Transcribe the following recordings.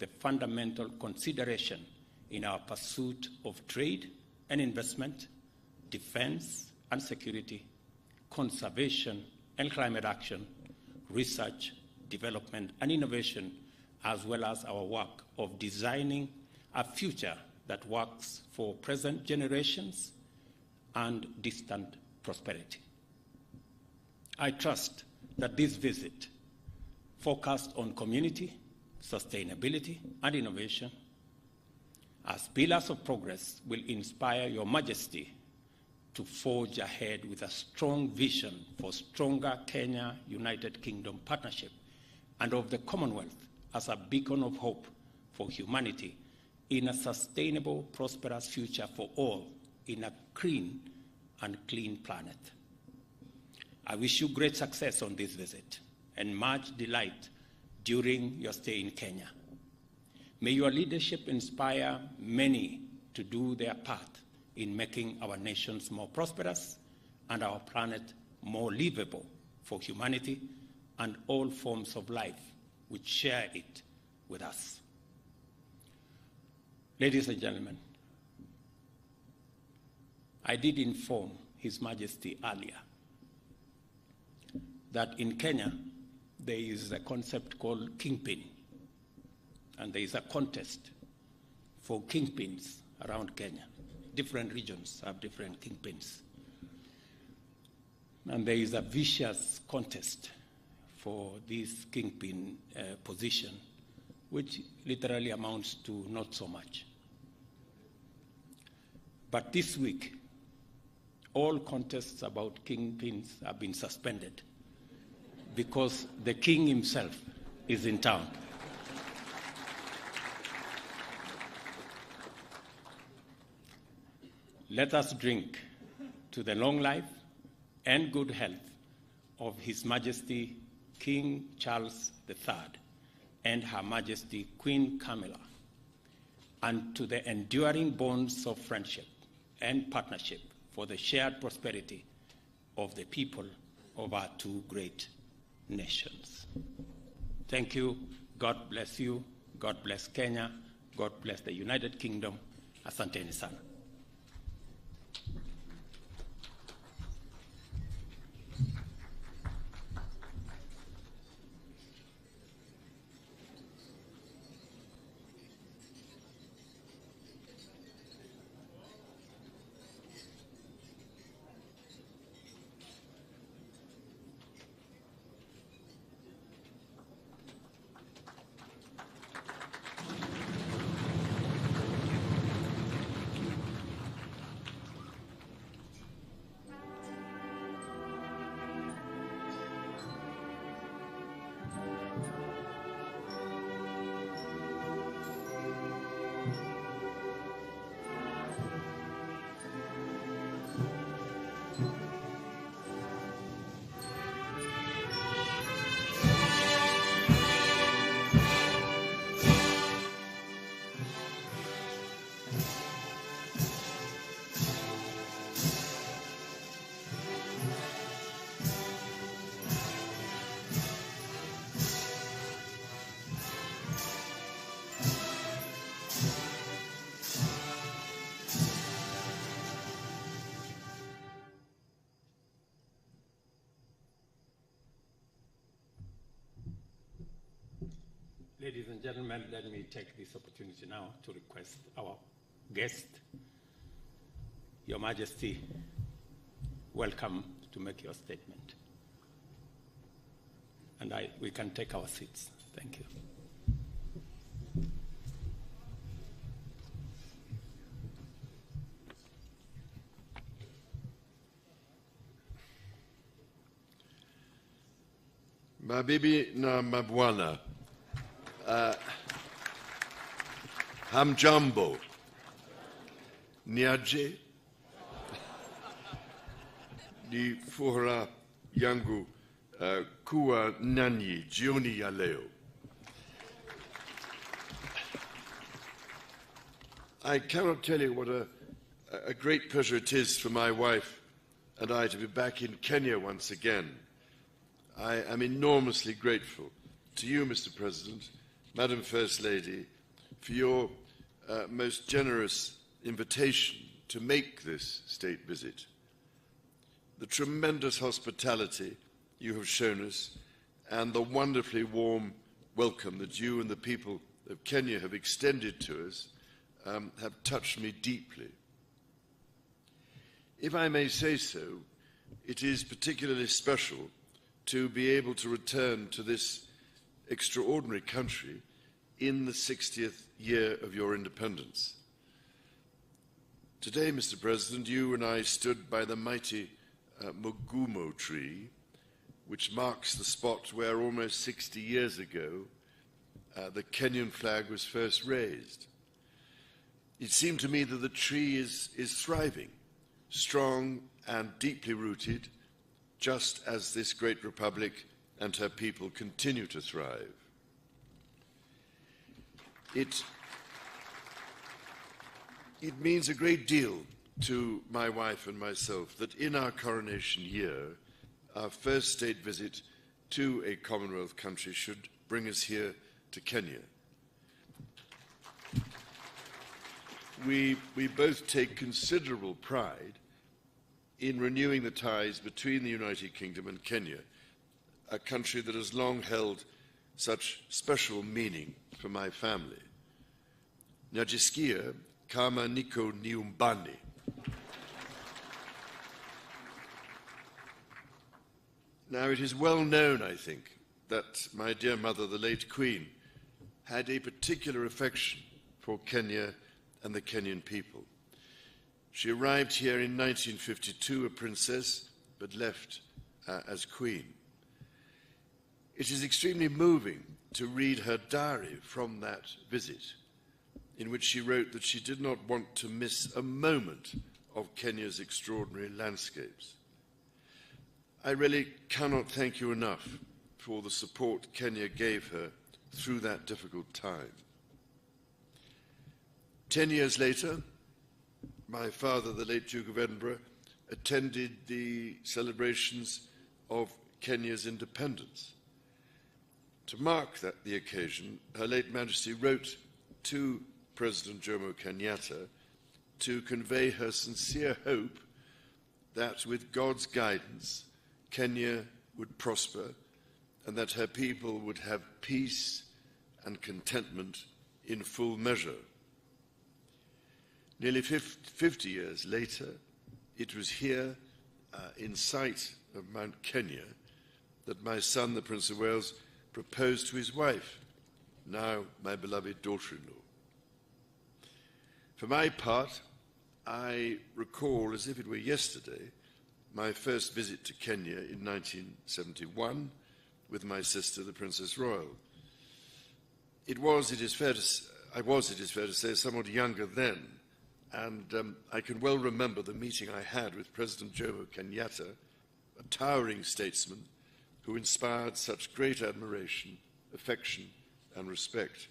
the fundamental consideration in our pursuit of trade and investment, defense and security, conservation and climate action, research, development and innovation, as well as our work of designing a future that works for present generations and distant prosperity. I trust that this visit, focused on community, sustainability, and innovation, as pillars of progress, will inspire Your Majesty to forge ahead with a strong vision for stronger Kenya-United Kingdom partnership and of the Commonwealth as a beacon of hope for humanity in a sustainable, prosperous future for all in a green and clean planet. I wish you great success on this visit and much delight during your stay in Kenya. May your leadership inspire many to do their part in making our nations more prosperous and our planet more livable for humanity and all forms of life which share it with us. Ladies and gentlemen, I did inform His Majesty earlier that in Kenya there is a concept called kingpin, and there is a contest for kingpins around Kenya. Different regions have different kingpins. And there is a vicious contest for this kingpin position, which literally amounts to not so much. But this week, all contests about kingpins have been suspended because the king himself is in town. Let us drink to the long life and good health of His Majesty King Charles III and Her Majesty Queen Camilla, and to the enduring bonds of friendship and partnership for the shared prosperity of the people of our two great nations. Thank you. God bless you. God bless Kenya. God bless the United Kingdom. Asanteni sana. Ladies and gentlemen, let me take this opportunity now to request our guest, Your Majesty, welcome to make your statement. And we can take our seats. Thank you. Mabibi na mabwana, hamjambo, niaje, ni furaha yangu kuwa nanyi jioni ya leo. I cannot tell you what a great pleasure it is for my wife and I to be back in Kenya once again. I am enormously grateful to you, Mr. President, Madam First Lady, for your most generous invitation to make this state visit. The tremendous hospitality you have shown us and the wonderfully warm welcome that you and the people of Kenya have extended to us have touched me deeply. If I may say so, it is particularly special to be able to return to this extraordinary country in the 60th year of your independence. Today, Mr. President, you and I stood by the mighty Mugumo tree, which marks the spot where almost 60 years ago the Kenyan flag was first raised. It seemed to me that the tree is thriving, strong and deeply rooted, just as this great republic and her people continue to thrive. It means a great deal to my wife and myself that in our coronation year, our first state visit to a Commonwealth country should bring us here to Kenya. We both take considerable pride in renewing the ties between the United Kingdom and Kenya, a country that has long held such special meaning for my family. Najisikia kama niko nyumbani. Now, it is well known, I think, that my dear mother, the late Queen, had a particular affection for Kenya and the Kenyan people. She arrived here in 1952, a princess, but left as Queen. It is extremely moving to read her diary from that visit, in which she wrote that she did not want to miss a moment of Kenya's extraordinary landscapes. I really cannot thank you enough for the support Kenya gave her through that difficult time. 10 years later, my father, the late Duke of Edinburgh, attended the celebrations of Kenya's independence. To mark the occasion, Her late Majesty wrote to President Jomo Kenyatta to convey her sincere hope that with God's guidance, Kenya would prosper and that her people would have peace and contentment in full measure. Nearly 50 years later, it was here, in sight of Mount Kenya, that my son, the Prince of Wales, proposed to his wife, now my beloved daughter-in-law. For my part, I recall, as if it were yesterday, my first visit to Kenya in 1971 with my sister, the Princess Royal. It is fair to say, somewhat younger then, and I can well remember the meeting I had with President Jomo Kenyatta, a towering statesman who inspired such great admiration, affection, and respect.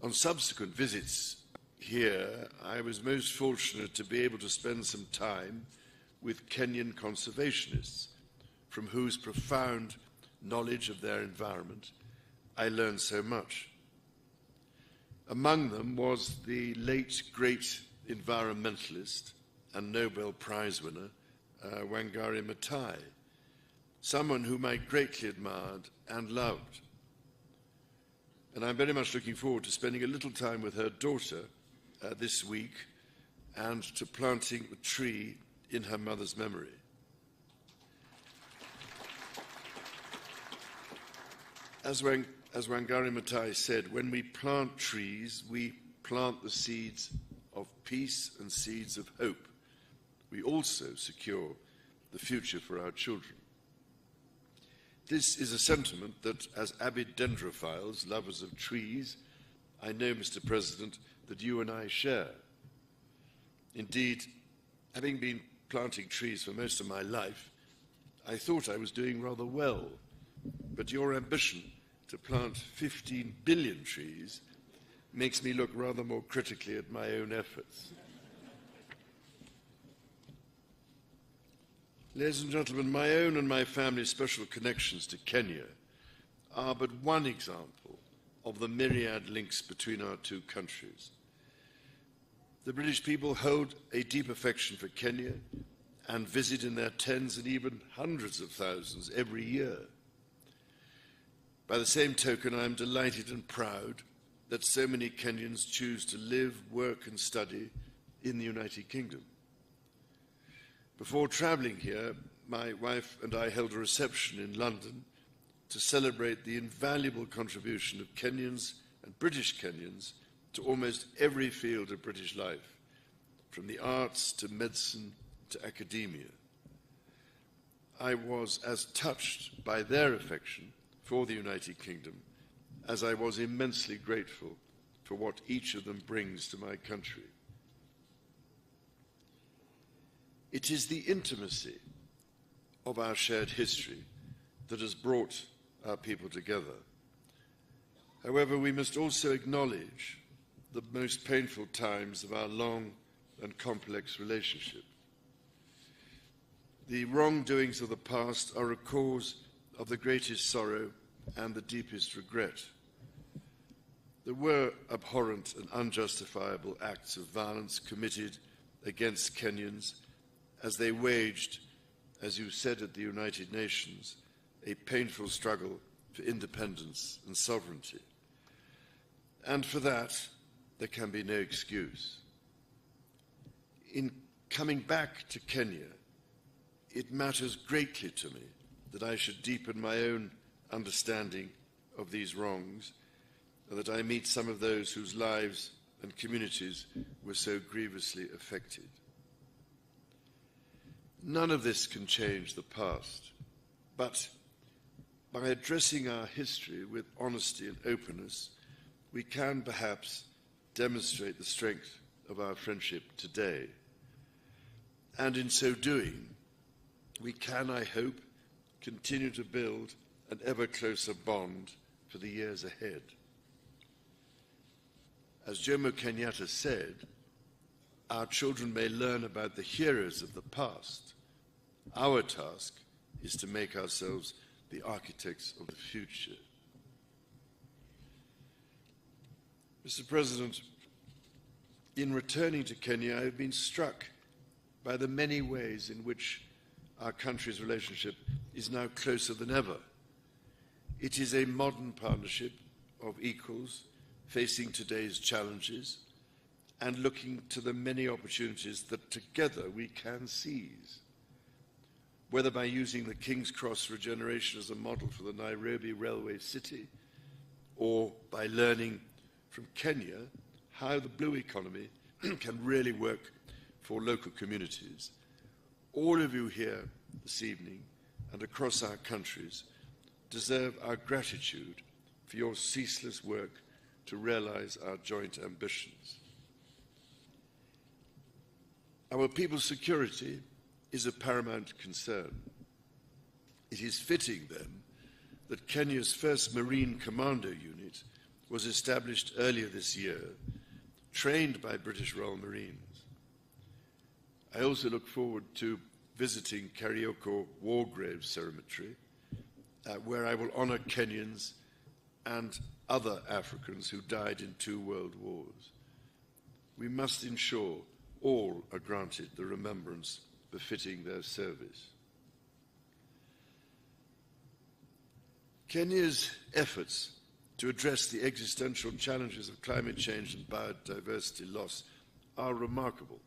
On subsequent visits here, I was most fortunate to be able to spend some time with Kenyan conservationists, from whose profound knowledge of their environment I learned so much. Among them was the late great environmentalist and Nobel Prize winner, Wangari Maathai, someone whom I greatly admired and loved. And I'm very much looking forward to spending a little time with her daughter this week and to planting a tree in her mother's memory. As Wangari Maathai said, when we plant trees, we plant the seeds of peace and seeds of hope. We also secure the future for our children. This is a sentiment that, as avid dendrophiles, lovers of trees, I know, Mr. President, that you and I share. Indeed, having been planting trees for most of my life, I thought I was doing rather well. But your ambition to plant 15 billion trees makes me look rather more critically at my own efforts. Ladies and gentlemen, my own and my family's special connections to Kenya are but one example of the myriad links between our two countries. The British people hold a deep affection for Kenya and visit in their tens and even hundreds of thousands every year. By the same token, I am delighted and proud that so many Kenyans choose to live, work and study in the United Kingdom. Before travelling here, my wife and I held a reception in London to celebrate the invaluable contribution of Kenyans and British Kenyans to almost every field of British life, from the arts to medicine to academia. I was as touched by their affection for the United Kingdom as I was immensely grateful for what each of them brings to my country. It is the intimacy of our shared history that has brought our people together. However, we must also acknowledge the most painful times of our long and complex relationship. The wrongdoings of the past are a cause of the greatest sorrow and the deepest regret. There were abhorrent and unjustifiable acts of violence committed against Kenyans as they waged, as you said at the United Nations, a painful struggle for independence and sovereignty. And for that, there can be no excuse. In coming back to Kenya, it matters greatly to me that I should deepen my own understanding of these wrongs, and that I meet some of those whose lives and communities were so grievously affected. None of this can change the past, but by addressing our history with honesty and openness, we can perhaps demonstrate the strength of our friendship today. And in so doing, we can, I hope, continue to build an ever closer bond for the years ahead. As Jomo Kenyatta said, our children may learn about the heroes of the past. Our task is to make ourselves the architects of the future. Mr. President, in returning to Kenya, I have been struck by the many ways in which our country's relationship is now closer than ever. It is a modern partnership of equals facing today's challenges and looking to the many opportunities that together we can seize. Whether by using the King's Cross regeneration as a model for the Nairobi railway city, or by learning from Kenya how the blue economy can really work for local communities. All of you here this evening and across our countries deserve our gratitude for your ceaseless work to realize our joint ambitions. Our people's security is a paramount concern. It is fitting, then, that Kenya's first Marine Commando Unit was established earlier this year, trained by British Royal Marines. I also look forward to visiting Karioko War Grave Cemetery, where I will honor Kenyans and other Africans who died in 2 world wars. We must ensure all are granted the remembrance befitting their service. Kenya's efforts to address the existential challenges of climate change and biodiversity loss are remarkable.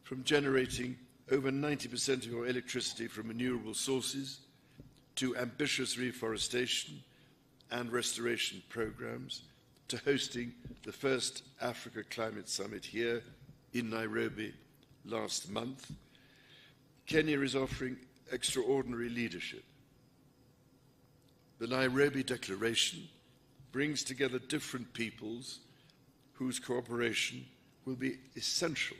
From generating over 90% of your electricity from renewable sources to ambitious reforestation and restoration programs, to hosting the first Africa Climate Summit here in Nairobi last month, Kenya is offering extraordinary leadership. The Nairobi Declaration brings together different peoples whose cooperation will be essential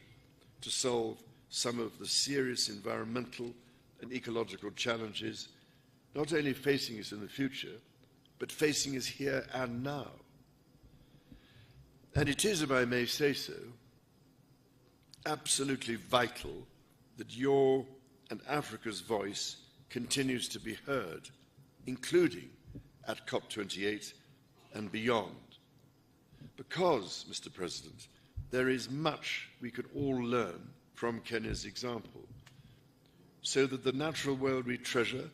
to solve some of the serious environmental and ecological challenges not only facing us in the future, but facing us here and now. And it is, if I may say so, absolutely vital that your and Africa's voice continues to be heard, including at COP28 and beyond. Because, Mr. President, there is much we could all learn from Kenya's example, so that the natural world we treasure,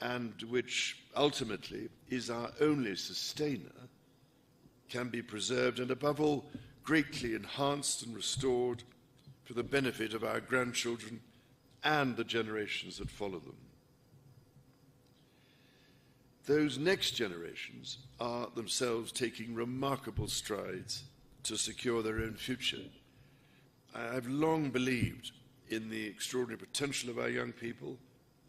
and which ultimately is our only sustainer, can be preserved and, above all, greatly enhanced and restored for the benefit of our grandchildren and the generations that follow them. Those next generations are themselves taking remarkable strides to secure their own future. I've long believed in the extraordinary potential of our young people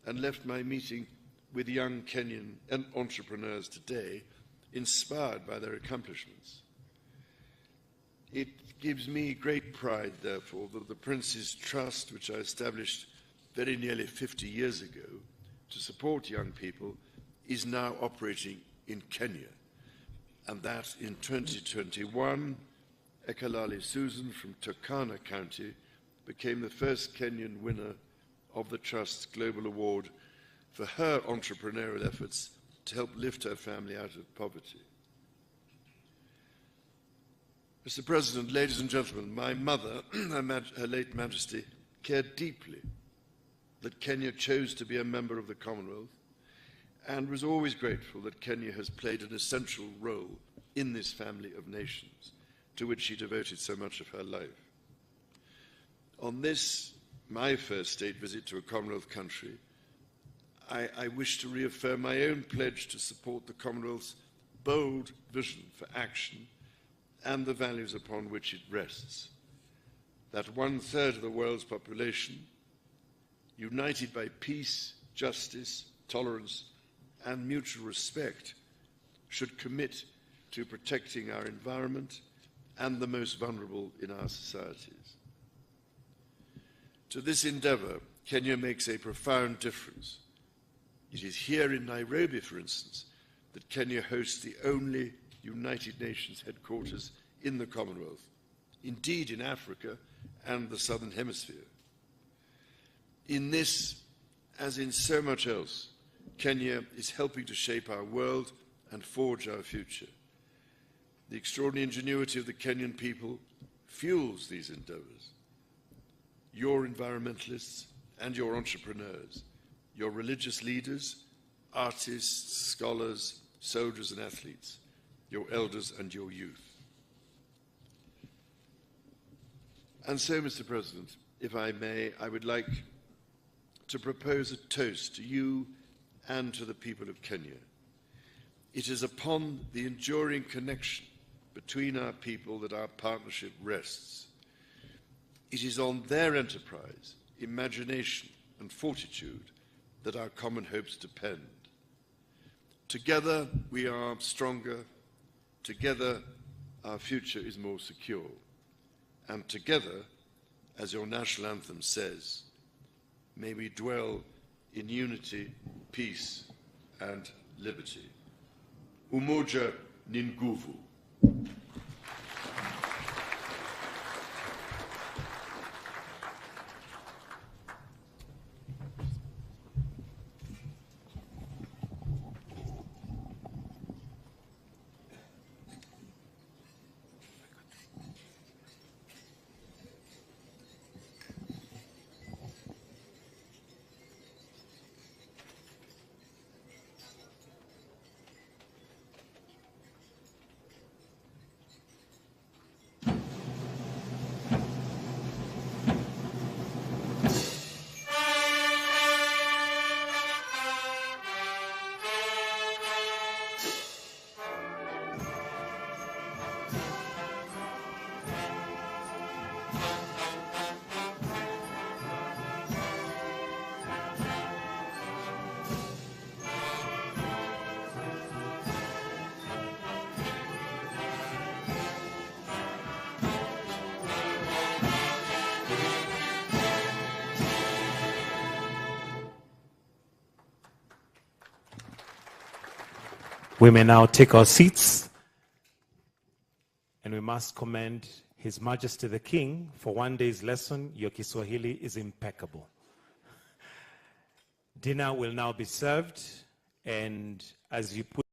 and left my meeting with young Kenyan entrepreneurs today inspired by their accomplishments. It gives me great pride, therefore, that the Prince's Trust, which I established very nearly 50 years ago to support young people, is now operating in Kenya, and that in 2021, Ekalali Susan from Turkana County became the first Kenyan winner of the Trust's Global Award for her entrepreneurial efforts to help lift her family out of poverty. Mr. President, ladies and gentlemen, my mother, Her late Majesty, cared deeply that Kenya chose to be a member of the Commonwealth and was always grateful that Kenya has played an essential role in this family of nations, to which she devoted so much of her life. On this, my first state visit to a Commonwealth country, I wish to reaffirm my own pledge to support the Commonwealth's bold vision for action and the values upon which it rests. That 1/3 of the world's population, united by peace, justice, tolerance, and mutual respect, should commit to protecting our environment and the most vulnerable in our societies. To this endeavor, Kenya makes a profound difference. It is here in Nairobi, for instance, that Kenya hosts the only United Nations headquarters in the Commonwealth, indeed in Africa and the Southern Hemisphere. In this, as in so much else, Kenya is helping to shape our world and forge our future. The extraordinary ingenuity of the Kenyan people fuels these endeavors. Your environmentalists and your entrepreneurs, your religious leaders, artists, scholars, soldiers and athletes, your elders and your youth. And so, Mr. President, if I may, I would like to propose a toast to you and to the people of Kenya. It is upon the enduring connection between our people that our partnership rests. It is on their enterprise, imagination, and fortitude that our common hopes depend. Together we are stronger, together our future is more secure, and together, as your national anthem says, may we dwell in unity, peace, and liberty. Umoja ni nguvu. We may now take our seats, and we must commend His Majesty the King for one day's lesson. Your Kiswahili is impeccable. Dinner will now be served, and as you put